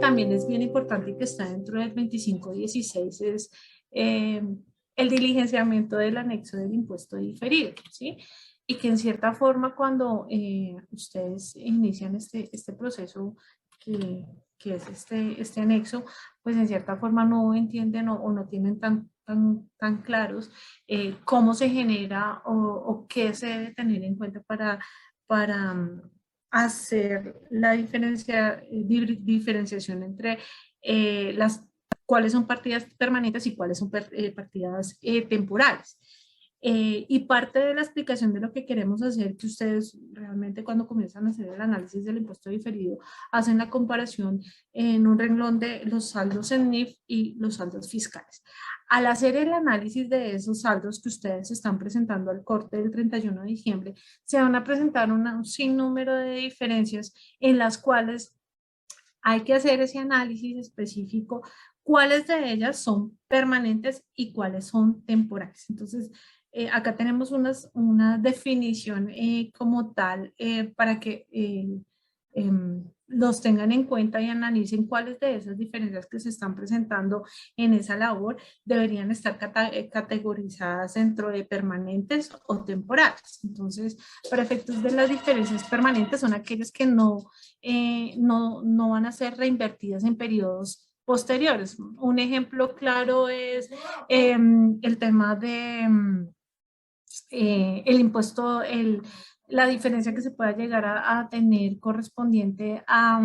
también es bien importante y que está dentro del 2516 es el diligenciamiento del anexo del impuesto diferido, ¿sí? Y que en cierta forma cuando ustedes inician este proceso que es este anexo, pues en cierta forma no entienden o no tienen tan claros cómo se genera o qué se debe tener en cuenta para hacer la diferenciación entre cuáles son partidas permanentes y cuáles son partidas temporales. Y parte de la explicación de lo que queremos hacer, que ustedes realmente cuando comienzan a hacer el análisis del impuesto diferido, hacen la comparación en un renglón de los saldos en NIF y los saldos fiscales. Al hacer el análisis de esos saldos que ustedes están presentando al corte del 31 de diciembre, se van a presentar un sinnúmero de diferencias en las cuales hay que hacer ese análisis específico, cuáles de ellas son permanentes y cuáles son temporales. Entonces, acá tenemos una definición como tal para que los tengan en cuenta y analicen cuáles de esas diferencias que se están presentando en esa labor deberían estar categorizadas dentro de permanentes o temporales. Entonces, para efectos de las diferencias permanentes son aquellas que no van a ser reinvertidas en periodos posteriores. Un ejemplo claro es el tema de el impuesto, la diferencia que se pueda llegar a tener correspondiente a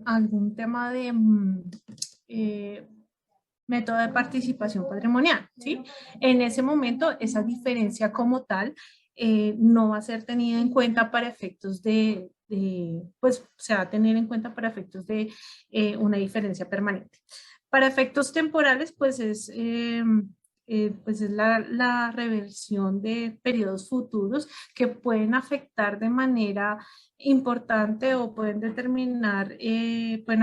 algún tema de método de participación patrimonial, ¿sí? En ese momento, esa diferencia como tal no va a ser tenida en cuenta para efectos pues se va a tener en cuenta para efectos de una diferencia permanente. Para efectos temporales, pues es la reversión de periodos futuros que pueden afectar de manera importante o pueden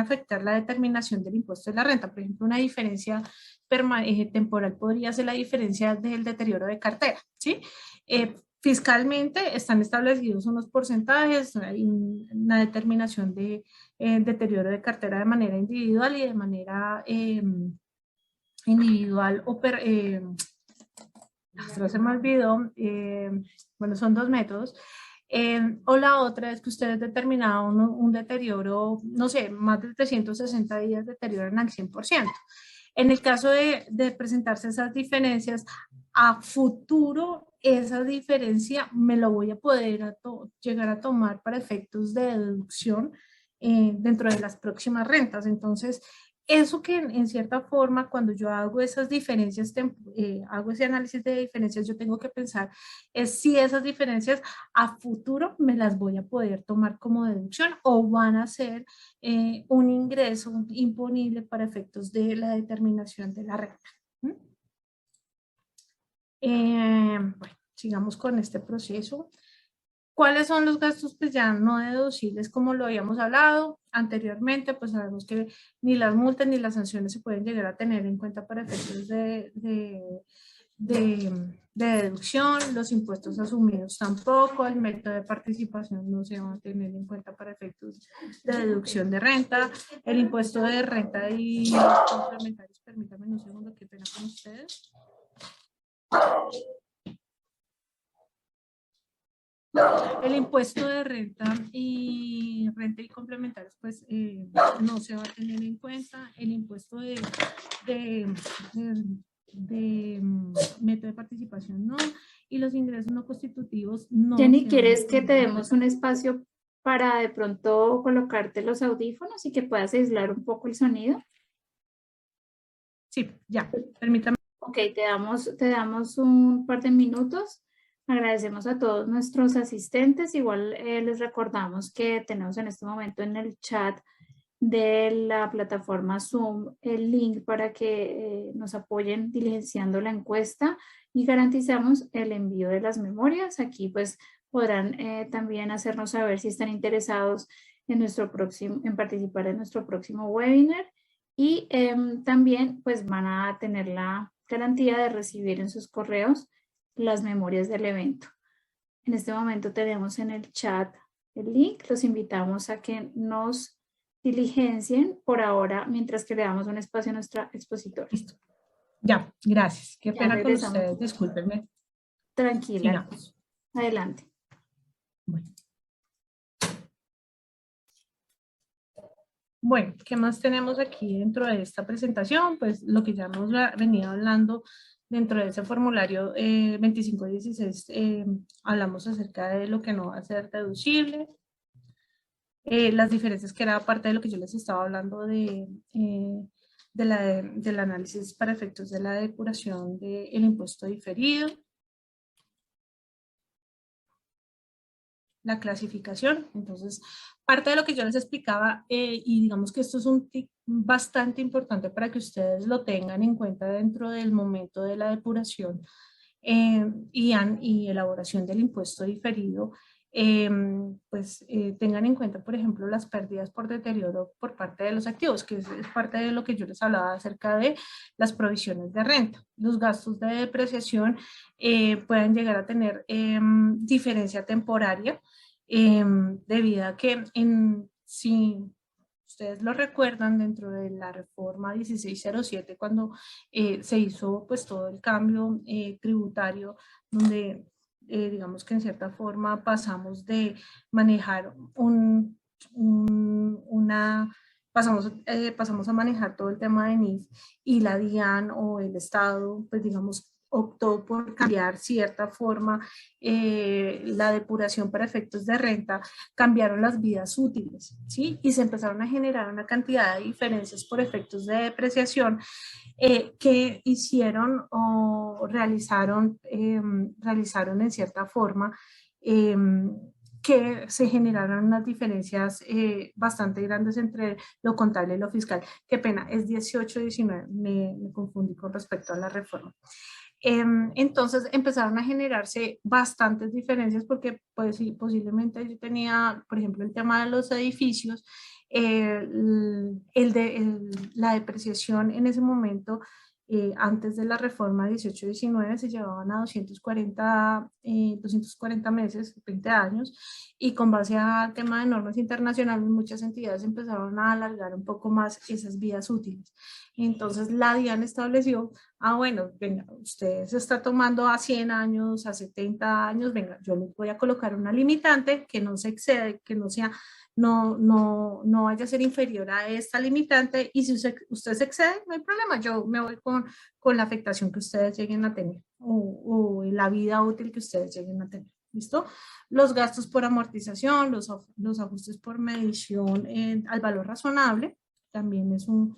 afectar la determinación del impuesto de la renta. Por ejemplo, una diferencia temporal podría ser la diferencia del deterioro de cartera, ¿sí? Fiscalmente están establecidos unos porcentajes, hay una determinación de deterioro de cartera de manera individual y de manera individual se me olvidó, bueno, son dos métodos. O la otra es que ustedes determinaron un deterioro, no sé, más de 360 días deterioran al 100%. En el caso de presentarse esas diferencias, a futuro esa diferencia me lo voy a poder llegar a tomar para efectos de deducción dentro de las próximas rentas. Entonces, eso que en cierta forma, cuando yo hago esas diferencias, hago ese análisis de diferencias, yo tengo que pensar es si esas diferencias a futuro me las voy a poder tomar como deducción o van a ser un ingreso imponible para efectos de la determinación de la renta. Bueno, sigamos con este proceso. ¿Cuáles son los gastos pues ya no deducibles como lo habíamos hablado anteriormente? Pues sabemos que ni las multas ni las sanciones se pueden llegar a tener en cuenta para efectos de deducción, los impuestos asumidos tampoco, el método de participación no se va a tener en cuenta para efectos de deducción de renta, el impuesto de renta y complementarios, permítanme un segundo, qué pena con ustedes. El impuesto de renta y complementarios pues no se va a tener en cuenta, el impuesto de método de participación no, y los ingresos no constitutivos no. Jenny, ¿quieres que te demos un espacio para de pronto colocarte los audífonos y que puedas aislar un poco el sonido? Sí, ya, permítame. Ok, te damos un par de minutos. Agradecemos a todos nuestros asistentes. Igual les recordamos que tenemos en este momento en el chat de la plataforma Zoom el link para que nos apoyen diligenciando la encuesta y garantizamos el envío de las memorias. Aquí pues podrán también hacernos saber si están interesados en participar en nuestro próximo webinar y también pues van a tener la garantía de recibir en sus correos las memorias del evento. En este momento tenemos en el chat el link. Los invitamos a que nos diligencien por ahora mientras que le damos un espacio a nuestra expositora. Listo. Ya, gracias. Qué Ya pena con regresamos. ustedes, discúlpenme. Tranquila. Sigamos. Adelante. Bueno, ¿qué más tenemos aquí dentro de esta presentación? Pues lo que ya hemos venido hablando dentro de ese formulario 2516, hablamos acerca de lo que no va a ser deducible, las diferencias que era parte de lo que yo les estaba hablando del análisis para efectos de la depuración del impuesto diferido, la clasificación. Entonces, parte de lo que yo les explicaba, y digamos que esto es un tip bastante importante para que ustedes lo tengan en cuenta dentro del momento de la depuración y elaboración del impuesto diferido, tengan en cuenta, por ejemplo, las pérdidas por deterioro por parte de los activos, que es parte de lo que yo les hablaba acerca de las provisiones de renta. Los gastos de depreciación pueden llegar a tener diferencia temporaria, debido a que si ustedes lo recuerdan, dentro de la reforma 1607, cuando se hizo pues todo el cambio tributario, donde digamos que en cierta forma pasamos de manejar pasamos a manejar todo el tema de NIF, y la DIAN o el Estado, pues digamos, optó por cambiar cierta forma la depuración para efectos de renta, cambiaron las vidas útiles, ¿sí? Y se empezaron a generar una cantidad de diferencias por efectos de depreciación que hicieron o realizaron en cierta forma que se generaron unas diferencias bastante grandes entre lo contable y lo fiscal. Qué pena, es 18-19, me confundí con respecto a la reforma. Entonces empezaron a generarse bastantes diferencias porque pues, sí, posiblemente yo tenía, por ejemplo, el tema de los edificios, la depreciación en ese momento, antes de la reforma 18-19, se llevaban a 240 meses, 20 años, y con base al tema de normas internacionales, muchas entidades empezaron a alargar un poco más esas vidas útiles. Entonces la DIAN estableció, bueno, venga, usted se está tomando a 100 años, a 70 años, venga, yo le voy a colocar una limitante que no se excede, que no sea, no vaya a ser inferior a esta limitante, y si usted se excede, no hay problema, yo me voy con la afectación que ustedes lleguen a tener, o la vida útil que ustedes lleguen a tener. ¿Listo? Los gastos por amortización, los ajustes por medición al valor razonable, también es un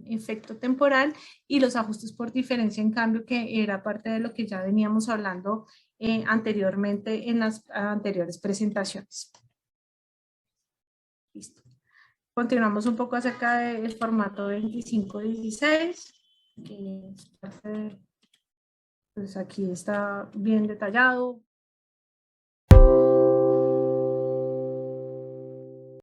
efecto temporal, y los ajustes por diferencia, en cambio, que era parte de lo que ya veníamos hablando anteriormente en las anteriores presentaciones. Listo. Continuamos un poco acerca del formato 2516, que es parte de, pues aquí está bien detallado.